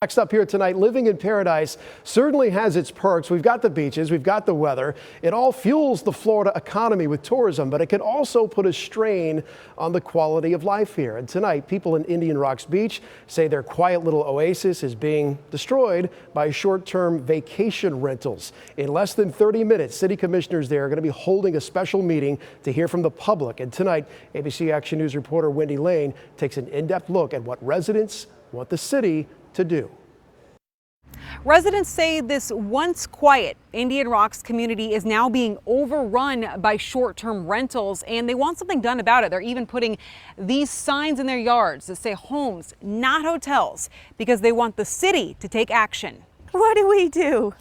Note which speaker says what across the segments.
Speaker 1: Next up here tonight, living in paradise certainly has its perks. We've got the beaches, we've got the weather. It all fuels the Florida economy with tourism, but it can also put a strain on the quality of life here. And tonight, people in Indian Rocks Beach say their quiet little oasis is being destroyed by short-term vacation rentals. In less than 30 minutes, city commissioners there are going to be holding a special meeting to hear from the public. And tonight, ABC Action News reporter Wendy Lane takes an in-depth look at what residents want the city to do.
Speaker 2: Residents say this once quiet Indian Rocks community is now being overrun by short-term rentals, and they want something done about it. They're even putting these signs in their yards that say homes, not hotels, because they want the city to take action.
Speaker 3: What do we do?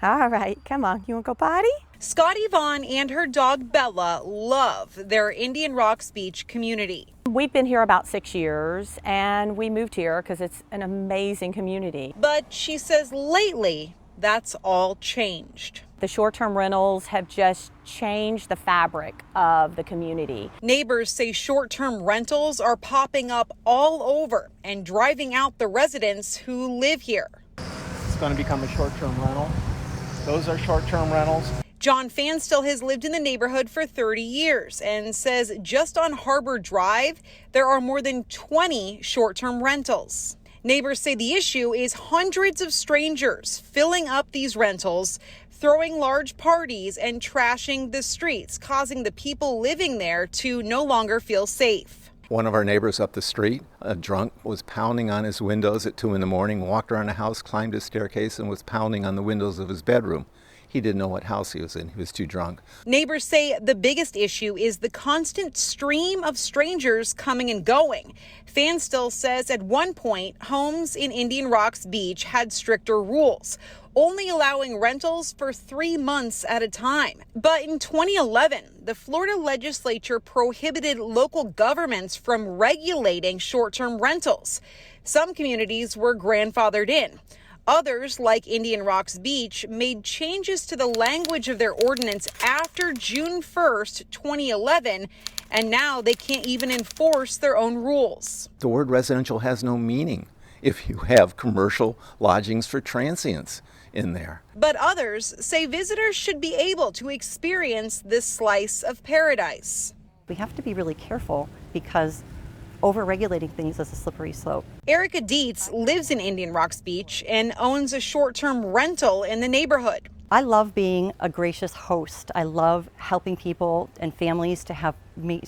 Speaker 3: All right, come on. You want to go potty?
Speaker 2: Scotty Vaughan and her dog Bella love their Indian Rocks Beach community.
Speaker 3: We've been here about 6 years, and we moved here because it's an amazing community.
Speaker 2: But she says lately, that's all changed.
Speaker 3: The short-term rentals have just changed the fabric of the community.
Speaker 2: Neighbors say short-term rentals are popping up all over and driving out the residents who live here.
Speaker 4: It's going to become a short-term rental. Those are short-term rentals.
Speaker 2: John Fanstill has lived in the neighborhood for 30 years and says just on Harbor Drive, there are more than 20 short-term rentals. Neighbors say the issue is hundreds of strangers filling up these rentals, throwing large parties and trashing the streets, causing the people living there to no longer feel safe.
Speaker 5: One of our neighbors up the street, a drunk, was pounding on his windows at 2 in the morning, walked around the house, climbed his staircase, and was pounding on the windows of his bedroom. He didn't know what house he was in. He was too drunk.
Speaker 2: Neighbors say the biggest issue is the constant stream of strangers coming and going. Fanstill says at one point, homes in Indian Rocks Beach had stricter rules, only allowing rentals for 3 months at a time. But in 2011, the Florida legislature prohibited local governments from regulating short-term rentals. Some communities were grandfathered in. Others, like Indian Rocks Beach, made changes to the language of their ordinance after June 1st, 2011, and now they can't even enforce their own rules.
Speaker 5: The word residential has no meaning if you have commercial lodgings for transients in there.
Speaker 2: But others say visitors should be able to experience this slice of paradise.
Speaker 3: We have to be really careful because over-regulating things is a slippery slope.
Speaker 2: Erica Dietz lives in Indian Rocks Beach and owns a short-term rental in the neighborhood.
Speaker 3: I love being a gracious host. I love helping people and families to have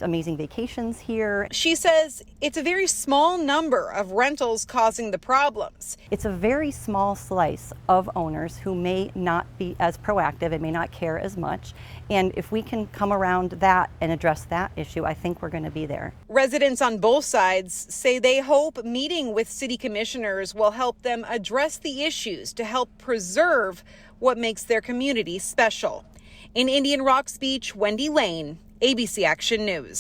Speaker 3: amazing vacations here.
Speaker 2: She says it's a very small number of rentals causing the problems.
Speaker 3: It's a very small slice of owners who may not be as proactive and may not care as much. And if we can come around that and address that issue, I think we're going to be there.
Speaker 2: Residents on both sides say they hope meeting with city commissioners will help them address the issues to help preserve what makes their community special. In Indian Rocks Beach, Wendy Lane, ABC Action News.